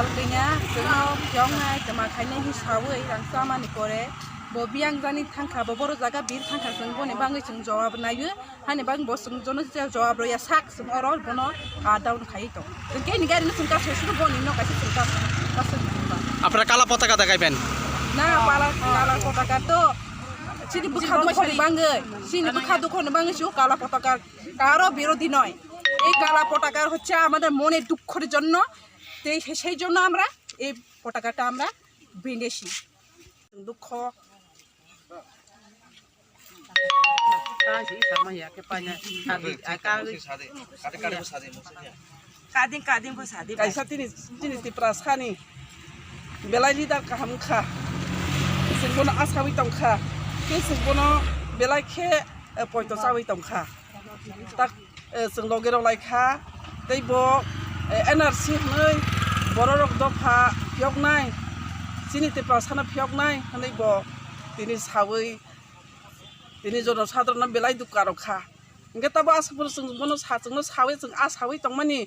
patalkanya जोंनाव बेयावहाय माखायनो हिसाबै रांसामानि करे बबियां जानि थांखा बबर जागा बिर थांखा जों बने बाङै जों जवाब नायो हाने बां बसं जनो जवाब रया साक जों अरल बनो आदाउन खाइ दं जों केनि गारिनो जों गासै सुबुं बनि न गासै जों गासै আপনারা কালা পতাকা দেখাইবেন না কালা পতাকা তো সিনি বুখা দখনে বাঙै সিনি বুখা দখনে বাঙै সু কালা পতাকা কারো বিরোধী নয় এই কালা পতাকা হচ্ছে আমাদের মনের দুঃখের জন্য সেই জন্য আমরা এই পতাকাটা আমরা বেঁধেছি দুঃখ belai dar kaham kha singbono asawi tong kha ke singbono belai khe pointo sawi tong kha tak singlogero lai kha teibo NRC nei bororok dofa phiok nai siniti prasana phiok nai hanei bo tini sawi tini jono sadrona belai dukaro kha ingke tabo asapur singbono sajungno sawi jung asawi tongmani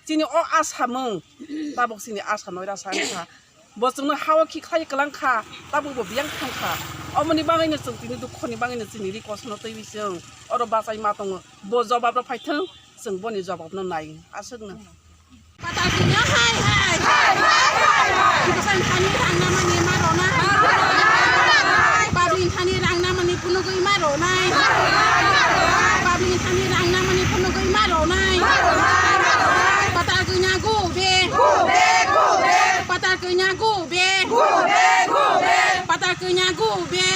chini o asamung tabok sini asa noira sangkha bosungno hawa ki khai kalang kha tabu bo biang khang kha omoni bangaiनो जों tini dukhoni bangaiनो जोंनि रिकसनो तैबि जों अर बासाय मा दङ bo jawab ro फायथों जों बनि जवाबनो नाय आसोगनो patalkanya hai kisan thani rangna mani marona babling thani rangna mani punogoi maronai babling thani rangna mani punogoi maronai patalkanya gube patalkanya gube patalkanya gube